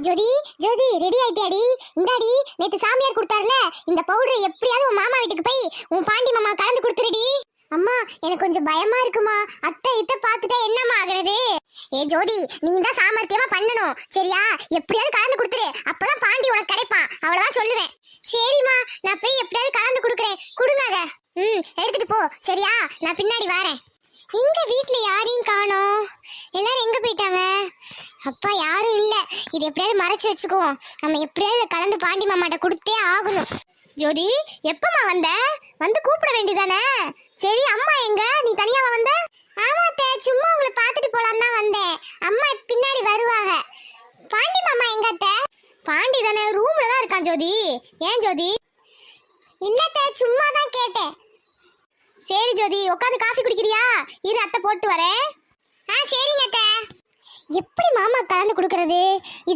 ஜோதி ஜோதி ready ஆயிட்டியாடி? இந்தாடி நேத்து சாமியார் கொடுத்தாருல இந்த பவுடரை எப்படியாவது உன் மாமா வீட்டுக்கு போய் உன் பாண்டி மாமா கலந்து கொடுத்துருடி. அம்மா எனக்கு கொஞ்சம் பயமா இருக்குமா, அத்தை இத்த பாத்துட்டா என்னம்மா ஆகுறது? ஏ ஜோதி நீ தான் சாமர்த்தியமா பண்ணணும் சரியா? எப்படியாவது கலந்து கொடுத்துரு, அப்பதான் பாண்டி உனக்கு கிடைப்பான், அவ்வளவுதான் சொல்லுவேன். சரிம்மா நான் போய் எப்படியாவது கலந்து கொடுக்குறேன், கொடுங்க அத. எடுத்துட்டு போ சரியா, நான் பின்னாடி வரேன். எங்க வீட்ல யாரையும் காணோம், எல்லாரும் எங்க போயிட்டாங்க? அப்பா யாரும் இல்ல, இது எப்படியாவது மறைச்சு வச்சுக்குவோம். நம்ம எப்படியாவது கலந்து பாண்டி மாமாட்ட கொடுத்தே ஆகணும். ஜோதி எப்பமா வந்த? வந்து கூப்பிட வேண்டியதானே? சரி அம்மா எங்க? நீ தனியாவா வந்த? ஆமாத்தே சும்மா உங்களை பார்த்துட்டு போலாம் தான் வந்தேன். அம்மா பின்னாடி வருவாங்க. பாண்டி மாமா எங்க அத்தை? பாண்டி தானே ரூம்ல தான் இருக்கான் ஜோதி. ஏன் ஜோதி? இல்லத்தே சும்மா தான் கேட்டேன். சரி ஜோதி உட்காந்து காஃபி குடிக்கிறியா? இரு அத்தை போட்டு வரேன். சரிங்க அத்தை. எப்படி மாமா கலந்து கொடுக்கறது?